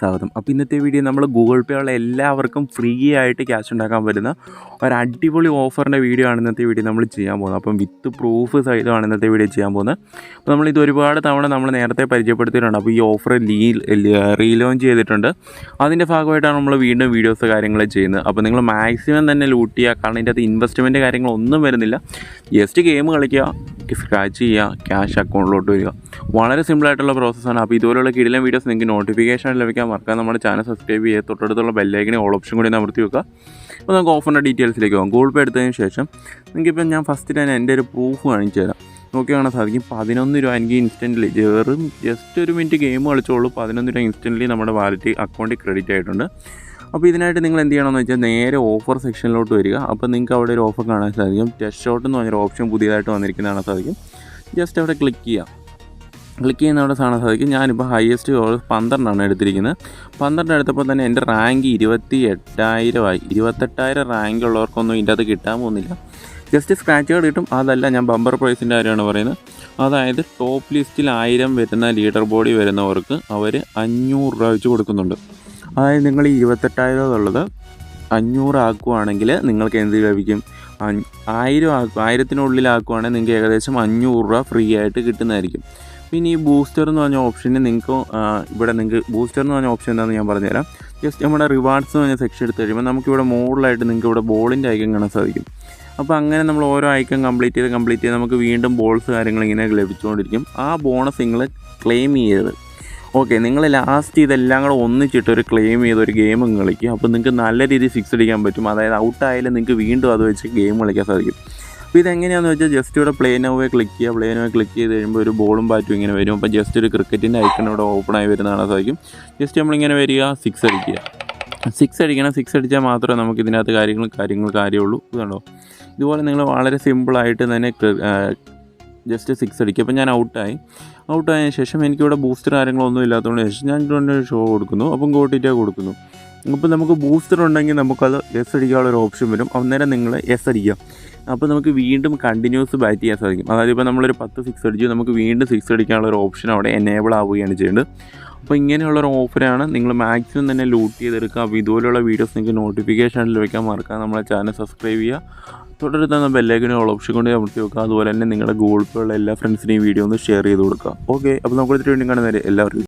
സ്വാഗതം. അപ്പോൾ ഇന്നത്തെ വീഡിയോ നമ്മൾ ഗൂഗിൾ പേ ഉള്ള എല്ലാവർക്കും ഫ്രീ ആയിട്ട് ക്യാഷ് ഉണ്ടാക്കാൻ പറ്റുന്ന ഒരു അടിപൊളി ഓഫറിൻ്റെ വീഡിയോ ആണ് ഇന്നത്തെ വീഡിയോ നമ്മൾ ചെയ്യാൻ പോകുന്നത്. അപ്പം വിത്ത് പ്രൂഫ് സഹിതമാണ് ഇന്നത്തെ വീഡിയോ ചെയ്യാൻ പോകുന്നത്. അപ്പോൾ നമ്മളിത് ഒരുപാട് തവണ നമ്മൾ നേരത്തെ പരിചയപ്പെടുത്തിയിട്ടുണ്ട്. അപ്പോൾ ഈ ഓഫർ റീലോഞ്ച് ചെയ്തിട്ടുണ്ട്. അതിൻ്റെ ഭാഗമായിട്ടാണ് നമ്മൾ വീണ്ടും വീഡിയോസ് കാര്യങ്ങൾ ചെയ്യുന്നത്. അപ്പോൾ നിങ്ങൾ മാക്സിമം തന്നെ ലൂട്ട് ചെയ്യുക. കാരണം ഇതിൻ്റെ അകത്ത് ഇൻവെസ്റ്റ്മെൻറ്റ് കാര്യങ്ങളൊന്നും വരുന്നില്ല. ജസ്റ്റ് ഗെയിം കളിക്കുക, സ്ക്രാച്ച് ചെയ്യുക, ക്യാഷ് അക്കൗണ്ടിലോട്ട് വരിക. വളരെ സിമ്പിളായിട്ടുള്ള പ്രോസസ്സാണ്. അപ്പോൾ ഇതുപോലുള്ള കിടിലൻ വീഡിയോസ് നിങ്ങൾക്ക് നോട്ടിഫിക്കേഷൻ ലഭിക്കാൻ മറക്കാൻ നമ്മുടെ ചാനൽ സബ്സ്ക്രൈബ് ചെയ്യുക. തൊട്ടടുത്തുള്ള ബെല്ലൈക്കനെ ഓൾ ഓപ്ഷൻ കൂടി അമർത്തി വെക്കുക. അപ്പോൾ നമുക്ക് ഓഫറിൻ്റെ ഡീറ്റെയിൽസിലേക്ക് പോകാം. ഗൂഗിൾ പേ എടുത്തതിന് ശേഷം നിങ്ങൾക്കിപ്പോൾ ഞാൻ ഫസ്റ്റ് തന്നെ എൻ്റെ ഒരു പ്രൂഫ് കാണിച്ചു തരാം. നോക്കി കാണാൻ സാധിക്കും. 11 രൂപ എനിക്ക് ഇൻസ്റ്റൻ്റ്ലി ജസ്റ്റ് ഒരു മിനിറ്റ് ഗെയിം കളിച്ചോളൂ 11 രൂപ ഇൻസ്റ്റൻ്റ്ലി നമ്മുടെ വാലറ്റ് അക്കൗണ്ടിൽ ക്രെഡിറ്റ് ആയിട്ടുണ്ട്. അപ്പോൾ ഇതിനായിട്ട് നിങ്ങൾ എന്ത് ചെയ്യണമെന്ന് വെച്ചാൽ നേരെ ഓഫർ സെക്ഷനിലോട്ട് വരിക. അപ്പോൾ നിങ്ങൾക്ക് അവിടെ ഒരു ഓഫർ കാണാൻ സാധിക്കും. ടെസ്റ്റ് ഷോട്ട് എന്ന് പറഞ്ഞൊരു ഓപ്ഷൻ പുതിയതായിട്ട് വന്നിരിക്കുന്നത് കാണാൻ സാധിക്കും. ജസ്റ്റ് അവിടെ ക്ലിക്ക് ചെയ്യുന്ന അവിടെ കാണാൻ സാധിക്കും. ഞാനിപ്പോൾ ഹയസ്റ്റ് 12 എടുത്തിരിക്കുന്നത്. 12 എടുത്തപ്പോൾ തന്നെ എൻ്റെ റാങ്ക് 28,000 ആയി. 28,000 റാങ്ക് ഉള്ളവർക്കൊന്നും ഇതിൻ്റെ അത് കിട്ടാൻ പോകുന്നില്ല. ജസ്റ്റ് സ്ക്രാച്ചുകൾ കിട്ടും. അതല്ല, ഞാൻ ബമ്പർ പ്രൈസിൻ്റെ കാര്യമാണ് പറയുന്നത്. അതായത് ടോപ്പ് ലിസ്റ്റിൽ 1000 വരുന്ന ലീഡർ ബോഡി വരുന്നവർക്ക് അവർ 500 രൂപ വെച്ച് കൊടുക്കുന്നുണ്ട്. അതായത് നിങ്ങൾ ഈ 28,000 ഉള്ളത് 500 ആക്കുവാണെങ്കിൽ നിങ്ങൾക്ക് എന്ത് ലഭിക്കും? 1000 ആക്കുവാണെങ്കിൽ നിങ്ങൾക്ക് ഏകദേശം 500 രൂപ ഫ്രീ ആയിട്ട് കിട്ടുന്നതായിരിക്കും. പിന്നെ ഈ ബൂസ്റ്റർ എന്ന് പറഞ്ഞ ഓപ്ഷന് നിങ്ങൾക്ക് ബൂസ്റ്റർ എന്ന് പറഞ്ഞ ഓപ്ഷൻ എന്താണെന്ന് ഞാൻ പറഞ്ഞുതരാം. ജസ്റ്റ് നമ്മുടെ റിവാർഡ്സ് എന്ന് പറഞ്ഞ സെക്ഷൻ എടുത്ത് കഴിയുമ്പോൾ നമുക്കിവിടെ മോഡലായിട്ട് നിങ്ങൾക്ക് ഇവിടെ ബോളിൻ്റെ ഐക്കൺ കാണാൻ സാധിക്കും. അപ്പോൾ അങ്ങനെ നമ്മൾ ഓരോ ഐക്കൺ കംപ്ലീറ്റ് ചെയ്ത് നമുക്ക് വീണ്ടും ബോൾസ് കാര്യങ്ങൾ ഇങ്ങനെ ലഭിച്ചുകൊണ്ടിരിക്കും. ആ ബോണസ് നിങ്ങൾ ക്ലെയിം ചെയ്യരുത്. ഓക്കെ, നിങ്ങൾ ലാസ്റ്റ് ഇതെല്ലാം കൂടെ ഒന്നിച്ചിട്ടൊരു ക്ലെയിം ചെയ്തൊരു ഗെയിം കളിക്കുക. അപ്പോൾ നിങ്ങൾക്ക് നല്ല രീതിയിൽ 6 അടിക്കാൻ പറ്റും. അതായത് ഔട്ടായാലും നിങ്ങൾക്ക് വീണ്ടും അത് വെച്ച് ഗെയിം കളിക്കാൻ സാധിക്കും. അപ്പോൾ ഇതെങ്ങനെയാണെന്ന് വെച്ചാൽ ജസ്റ്റ് ഇവിടെ പ്ലേ നൗവേ ക്ലിക്ക് ചെയ്ത് കഴിയുമ്പോൾ ഒരു ബോളും ബാറ്റും ഇങ്ങനെ വരും. അപ്പോൾ ജസ്റ്റ് ഒരു ക്രിക്കറ്റിൻ്റെ ഐക്കൺ ഇവിടെ ഓപ്പണായി വരുന്നതാണ് സാധിക്കും. ജസ്റ്റ് നമ്മളിങ്ങനെ വരിക, 6 അടിക്കുക. 6 അടിക്കണം. 6 അടിച്ചാൽ മാത്രമേ നമുക്ക് ഇതിനകത്ത് കാര്യമുള്ളൂ. ഇതുണ്ടോ? ഇതുപോലെ നിങ്ങൾ വളരെ സിമ്പിളായിട്ട് തന്നെ ജസ്റ്റ് 6 അടിക്കുക. അപ്പോൾ ഞാൻ ഔട്ടായതിനു ശേഷം എനിക്കിവിടെ ബൂസ്റ്റർ കാര്യങ്ങളൊന്നും ഇല്ലാത്തതുകൊണ്ട് ശേഷം ഞാൻ ഇവിടെ ഷോ കൊടുക്കുന്നു. അപ്പം ഗോട്ടിറ്റേ കൊടുക്കുന്നു. അപ്പോൾ നമുക്ക് ബൂസ്റ്റർ ഉണ്ടെങ്കിൽ നമുക്കത് എസ് അടിക്കാനുള്ളൊരു ഓപ്ഷൻ വരും. അന്നേരം നിങ്ങൾ എസ് അടിക്കുക. അപ്പോൾ നമുക്ക് വീണ്ടും കണ്ടിന്യൂസ് ബാറ്റ് ചെയ്യാൻ സാധിക്കും. അതായത് ഇപ്പോൾ നമ്മളൊരു 10 6 അടിച്ചു, നമുക്ക് വീണ്ടും 6 അടിക്കാനുള്ളൊരു ഓപ്ഷൻ അവിടെ എനേബിൾ ആവുകയാണ് ചെയ്യുന്നത്. അപ്പോൾ ഇങ്ങനെയുള്ളൊരു ഓഫറാണ്. നിങ്ങൾ മാക്സിമം തന്നെ ലൂട്ട് ചെയ്തെടുക്കുക. അപ്പോൾ ഇതുപോലുള്ള വീഡിയോസ് നിങ്ങൾക്ക് നോട്ടിഫിക്കേഷനിൽ വയ്ക്കാൻ മറക്കാം. നമ്മളെ ചാനൽ സബ്സ്ക്രൈബ് ചെയ്യുക. തൊട്ടടുത്ത ബെല്ലൈക്കനെ ഓൾ ഓപ്ഷൻ കൊണ്ട് അമർത്തി വെക്കുക. അതുപോലെ തന്നെ നിങ്ങളുടെ ഗൂഗിൾ പേ ഉള്ള എല്ലാ ഫ്രണ്ട്സിനെയും വീഡിയോ ഒന്ന് ഷെയർ ചെയ്ത് കൊടുക്കുക. ഓക്കെ, അപ്പോൾ നമുക്ക് വീണ്ടും കാണുന്നവരെ എല്ലാവർക്കും